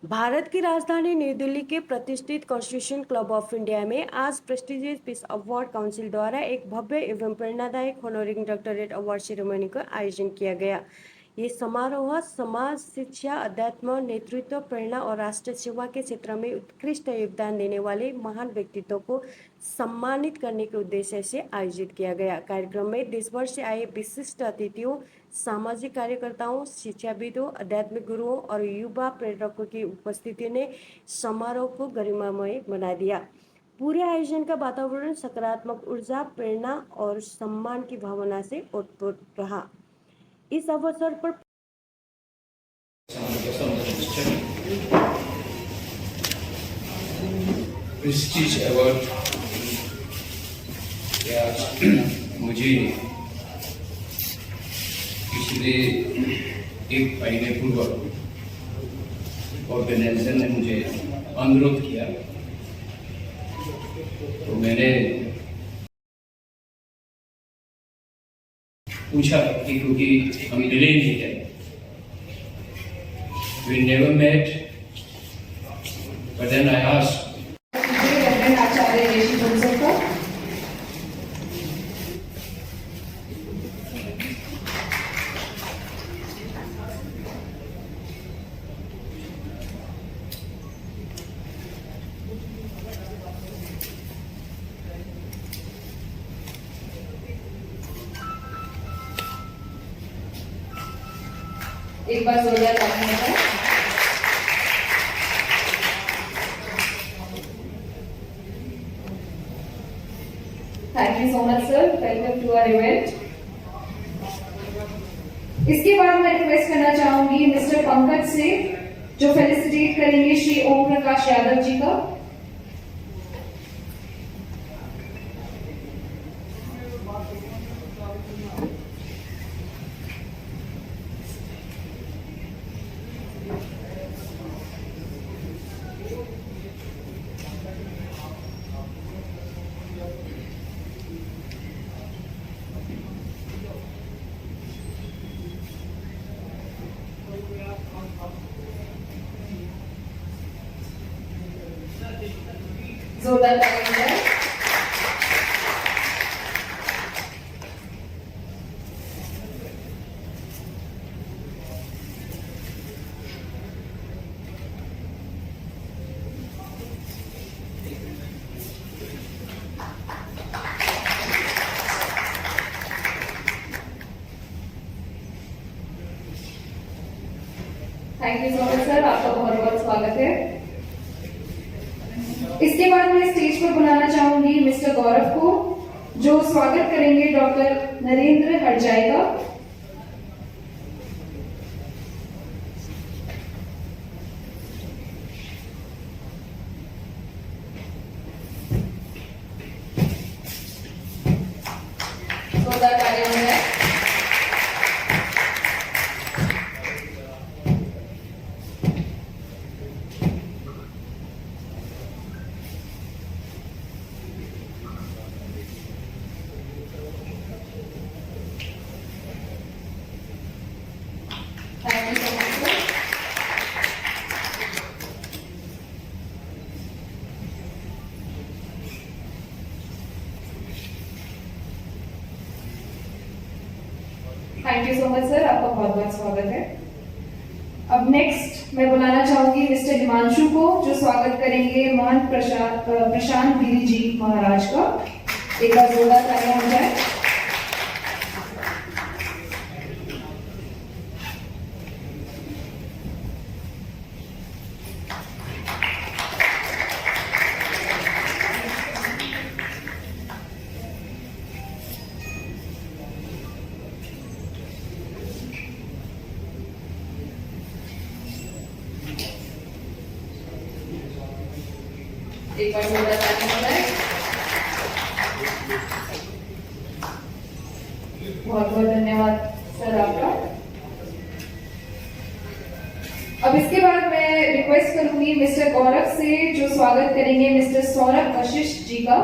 भारत की राजधानी नई दिल्ली के प्रतिष्ठित कॉन्स्टिट्यूशन क्लब ऑफ इंडिया में आज प्रेस्टिजियस पीस अवार्ड काउंसिल द्वारा एक भव्य एवं प्रेरणादायक होनोरिंग डॉक्टरेट अवार्ड सेरेमनी का आयोजन किया गया। ये समारोह समाज शिक्षा, अध्यात्म, नेतृत्व, प्रेरणा और राष्ट्र सेवा के क्षेत्र में उत्कृष्ट योगदान देने वाले महान व्यक्तित्वों को सम्मानित करने के उद्देश्य से आयोजित किया गया। कार्यक्रम में देश भर से आए विशिष्ट अतिथियों, सामाजिक कार्यकर्ताओं, शिक्षाविदों, आध्यात्मिक गुरुओं और युवा प्रेरकों की उपस्थिति ने समारोह को गरिमामय बना दिया। पूरे आयोजन का वातावरण सकारात्मक ऊर्जा, प्रेरणा और सम्मान की भावना से ओतप्रोत रहा। इस अवसर पर प्रेस्टीज अवार्ड मुझे पिछले एक महीने पूर्व ऑर्गेनाइजेशन ने मुझे अनुरोध किया, तो मैंने पूछा कि क्योंकि हम मिले नहीं थे, we never met, but then I asked आचार्य ऋषि बंसल को एक बार जोरदार तालियां बजाएं। Thank you so much sir, welcome to our event. इसके बाद मैं रिक्वेस्ट करना चाहूंगी मिस्टर पंकज से, जो फेलिसिटेट करेंगे श्री ओम प्रकाश यादव जी का। जोरदार तालियां। Thank you so much sir, आपका बहुत बहुत स्वागत है। इसके बाद मैं स्टेज पर बुलाना चाहूंगी मिस्टर गौरव को, जो स्वागत करेंगे डॉक्टर नरेंद्र हरजाई का। जोरदार तालियां बजाएं। Thank you so much, sir. Thank you so much sir, आपका बहुत बहुत स्वागत है। अब नेक्स्ट मैं बुलाना चाहूंगी मिस्टर हिमांशु को, जो स्वागत करेंगे महान प्रशांत गिरी जी महाराज का। एक बार जोरदार तालियां हो जाए। एक बार जोरदार तालियां हो जाए। बहुत बहुत धन्यवाद सर आपका। अब इसके बाद मैं रिक्वेस्ट करूंगी मिस्टर गौरव से, जो स्वागत करेंगे मिस्टर सौरभ वशिष्ठ जी का।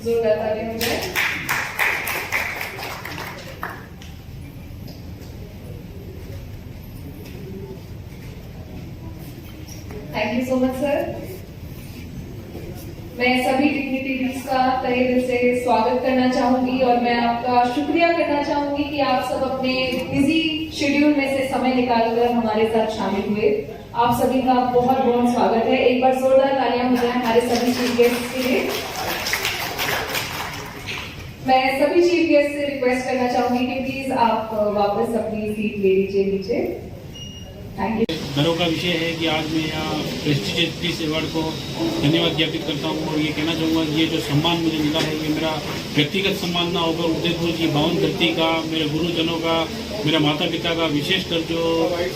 जोरदार तालियां हो जाए। Thank you so much sir. मैं सभी डिग्निटरीज का तहे दिल से स्वागत करना चाहूंगी और मैं आपका शुक्रिया करना चाहूंगी कि आप सब अपने बिजी शेड्यूल में से समय निकालकर हमारे साथ शामिल हुए। आप सभी का बहुत बहुत स्वागत है। एक बार जोरदार तालियां हो जाए हमारे सभी चीफ गेस्ट के लिए। मैं सभी चीफ गेस्ट से रिक्वेस्ट करना चाहूंगी कि प्लीज आप वापस अपनी सीट ले लीजिए नीचे। Thank you. गर्व का विषय है कि आज मैं यहाँ प्रेस्टीजियस पीस अवार्ड को धन्यवाद ज्ञापित करता हूँ और ये कहना चाहूँगा कि ये जो सम्मान मुझे मिला है ये मेरा व्यक्तिगत सम्मान ना होकर उदयपुर की पावन धरती का, मेरे गुरुजनों का, मेरे माता पिता का, विशेषकर जो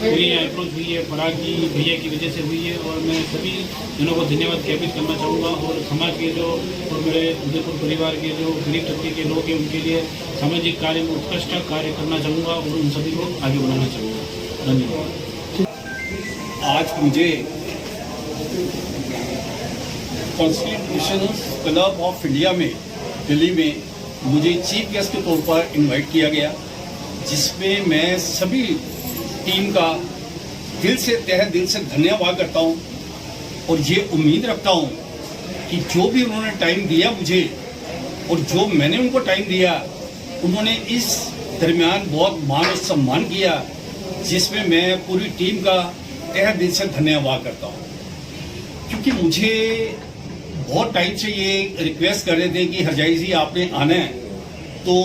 मेरी यहाँ अप्रोच हुई है पराग जी भैया की वजह से हुई है और मैं सभी जनों को धन्यवाद ज्ञापित करना चाहूँगा और समाज के जो और मेरे उदयपुर परिवार के जो गरीब तबके के लोग हैं उनके लिए सामाजिक कार्य में उत्कृष्ट कार्य करना चाहूँगा और उन सभी को आगे बढ़ाना चाहूँगा। धन्यवाद। आज मुझे कॉन्स्टिट्यूशन क्लब ऑफ इंडिया में दिल्ली में मुझे चीफ गेस्ट के तौर पर इनवाइट किया गया, जिसमें मैं सभी टीम का तहे दिल से धन्यवाद करता हूं और ये उम्मीद रखता हूं कि जो भी उन्होंने टाइम दिया मुझे और जो मैंने उनको टाइम दिया, उन्होंने इस दरमियान बहुत मान और सम्मान किया, जिसमें मैं पूरी टीम का तहे दिल से धन्यवाद करता हूँ। क्योंकि मुझे बहुत टाइम से ये रिक्वेस्ट कर रहे थे कि हरजाई जी आपने आना है, तो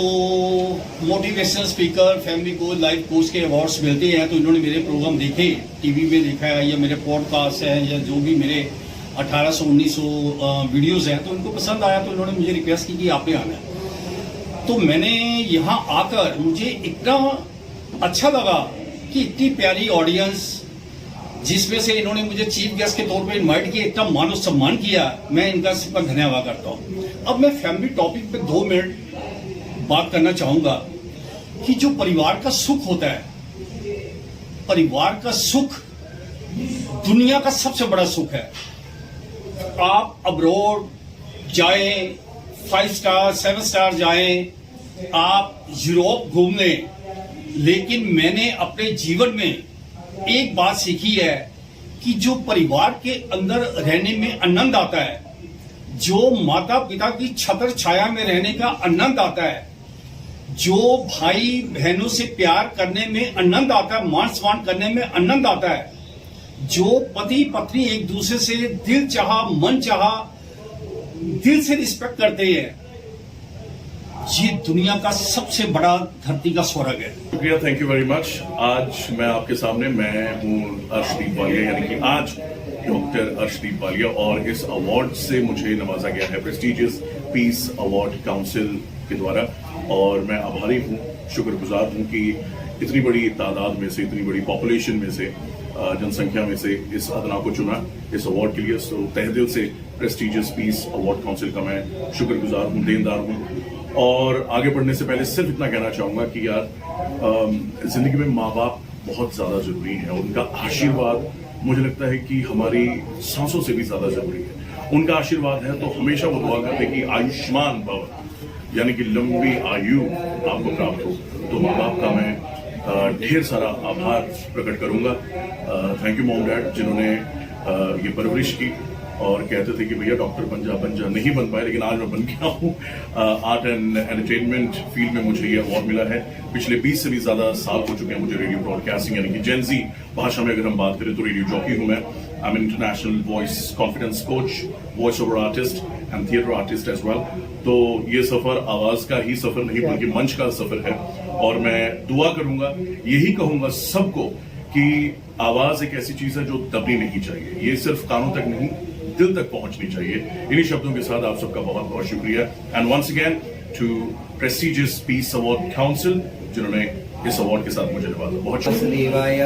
motivational speaker, family coach, life coach के अवार्ड्स मिलते हैं, तो इन्होंने मेरे प्रोग्राम देखे, टीवी में देखा है या मेरे पॉडकास्ट हैं या जो भी मेरे 1800-1900 वीडियोस हैं, तो उनको पसंद आया, तो उन्होंने मुझे रिक्वेस्ट की कि आपने आना है। तो मैंने यहाँ आकर मुझे इतना अच्छा लगा कि इतनी प्यारी ऑडियंस, जिसमें से इन्होंने मुझे चीफ गेस्ट के तौर पे इनवाइट किया, इतना मान और सम्मान किया, मैं इनका सिर्फ धन्यवाद करता हूँ। अब मैं फैमिली टॉपिक पे 2 मिनट बात करना चाहूंगा कि जो परिवार का सुख होता है, परिवार का सुख दुनिया का सबसे बड़ा सुख है। आप अब्रॉड जाएं, 5 स्टार 7 स्टार जाएं, आप यूरोप घूमने, लेकिन मैंने अपने जीवन में एक बात सीखी है कि जो परिवार के अंदर रहने में आनंद आता है, जो माता पिता की छत्र छाया में रहने का आनंद आता है, जो भाई बहनों से प्यार करने में आनंद आता है, मान सम्मान करने में आनंद आता है, जो पति पत्नी एक दूसरे से दिल चाहा मन चाहा दिल से रिस्पेक्ट करते हैं, ये दुनिया का सबसे बड़ा धरती का स्वर्ग है। शुक्रिया, थैंक यू वेरी मच। आज मैं आपके सामने, मैं हूँ अर्शदीप वालिया, यानी कि आज डॉक्टर अर्शदीप वालिया, और इस अवार्ड से मुझे नवाजा गया है प्रेस्टिजियस पीस अवार्ड काउंसिल के द्वारा, और मैं आभारी हूँ, शुक्रगुजार हूँ कि इतनी बड़ी तादाद में से, इतनी बड़ी पॉपुलेशन में से, जनसंख्या में से इस अदना को चुना इस अवार्ड के लिए। सो तहे दिल से प्रेस्टिजियस पीस अवार्ड काउंसिल का मैं शुक्रगुजार हूँ, देनदार हूँ। और आगे बढ़ने से पहले सिर्फ इतना कहना चाहूंगा कि यार जिंदगी में माँ बाप बहुत ज्यादा जरूरी है। उनका आशीर्वाद मुझे लगता है कि हमारी सांसों से भी ज्यादा जरूरी है। उनका आशीर्वाद है तो हमेशा वो दुआ करते कि आयुष्मान भव, यानी कि लंबी आयु आपको प्राप्त हो। तो माँ बाप का मैं ढेर सारा आभार प्रकट करूंगा। थैंक यू मॉम डैड, जिन्होंने ये परवरिश की और कहते थे कि भैया डॉक्टर बन जा, नहीं बन पाए, लेकिन आज मैं बन गया हूँ। आर्ट एंड एंटरटेनमेंट फील्ड में मुझे ये अवार्ड मिला है। पिछले 20 से भी ज्यादा साल हो चुके हैं मुझे रेडियो ब्रॉडकास्टिंग, यानी कि जेनजी भाषा में अगर हम बात करें तो रेडियो जॉकी हूँ मैं। I am international voice confidence coach, voice over artist and theatre artist as well. तो ये सफर आवाज का ही सफर नहीं बल्कि मंच का सफर है, और मैं दुआ करूंगा, यही कहूंगा सबको कि आवाज एक ऐसी चीज है जो दबनी नहीं चाहिए। ये सिर्फ कानों तक नहीं, दिल तक पहुंचनी चाहिए। इन्हीं शब्दों के साथ आप सबका बहुत बहुत शुक्रिया। And once again to prestigious peace award council, जिन्होंने इस अवार्ड के साथ मुझे नवाजा। बहुत वासुदेवाय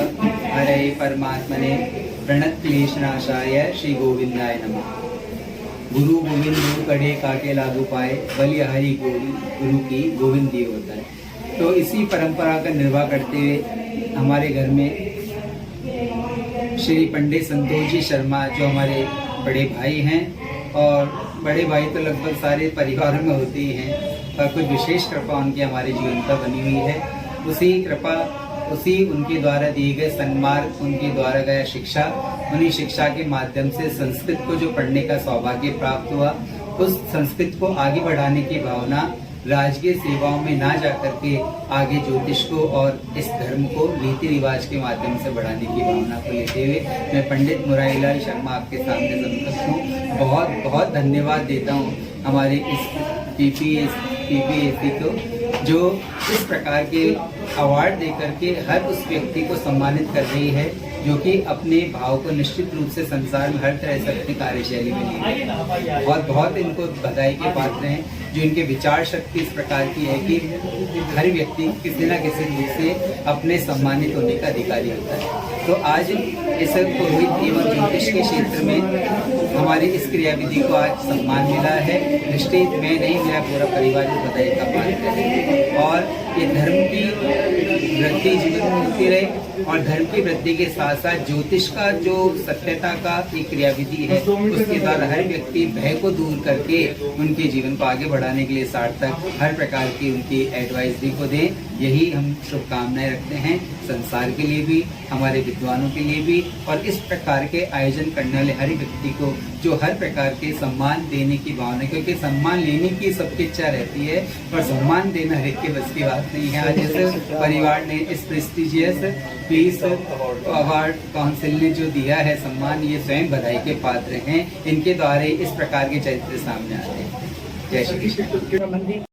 हरे परमात्मने प्रणत क्लेशनाशाय श्री गोविंदाय नमः। गुरु गोविंद कड़े काटे लागू पाए, बलि हरि गुरु की गोविंद दिए होता है। तो इसी परंपरा का निर्वाह करते हुए हमारे घर में श्री पंडित संतोष जी शर्मा, जो हमारे बड़े भाई हैं और बड़े भाई तो लगभग सारे परिवारों में होते ही हैं, पर कुछ विशेष कृपा उनकी हमारे जीवन पर बनी हुई है। उसी उनके द्वारा दिए गए सन्मार्ग, उनके द्वारा गया शिक्षा, उन्हीं शिक्षा के माध्यम से संस्कृत को जो पढ़ने का सौभाग्य प्राप्त हुआ, उस संस्कृत को आगे बढ़ाने की भावना, राजकीय सेवाओं में ना जाकर के आगे ज्योतिष को और इस धर्म को रीति रिवाज के माध्यम से बढ़ाने की भावना को लेते हुए मैं पंडित मुरारीलाल शर्मा आपके सामने समर्पित हूँ। बहुत बहुत धन्यवाद देता हूँ हमारे इस पीपीएससी को, जो इस प्रकार के अवार्ड देकर के हर उस व्यक्ति को सम्मानित कर रही है जो कि अपने भाव को निश्चित रूप से संसार में हर तरह से अपनी कार्यशैली में ले। और बहुत इनको बधाई के पात्र हैं जो इनके विचार शक्ति इस प्रकार की है कि हर व्यक्ति किसी न किसी रूप से अपने सम्मानित होने का अधिकारी होता है। तो आज इस पुरोहित एवं ज्योतिष के क्षेत्र में हमारी इस क्रियाविधि को आज सम्मान मिला है। निश्चित मैं नहीं, मेरा पूरा परिवार इस बधाई का पात्र है और ये धर्म की वृद्धि जीवन में होती रहे और धर्म की वृद्धि के साथ साथ ज्योतिष का जो सत्यता का एक क्रियाविधि है उसके द्वारा हर व्यक्ति भय को दूर करके उनके जीवन को आगे बढ़ाने के लिए सार्थक हर प्रकार की उनकी एडवाइस भी को दें, यही हम शुभकामनाएं रखते हैं संसार के लिए भी, हमारे विद्वानों के लिए भी और इस प्रकार के आयोजन करने वाले हर व्यक्ति को जो हर प्रकार के सम्मान देने की भावना, क्योंकि सम्मान लेने की सबकी इच्छा रहती है पर सम्मान देना हर एक के बस की बात नहीं है। आज इस परिवार ने इस प्रेस्टिजियस पीस अवार्ड काउंसिल ने जो दिया है सम्मान, ये स्वयं बधाई के पात्र हैं। इनके द्वारा इस प्रकार के चरित्र सामने आते हैं। जय श्री कृष्ण।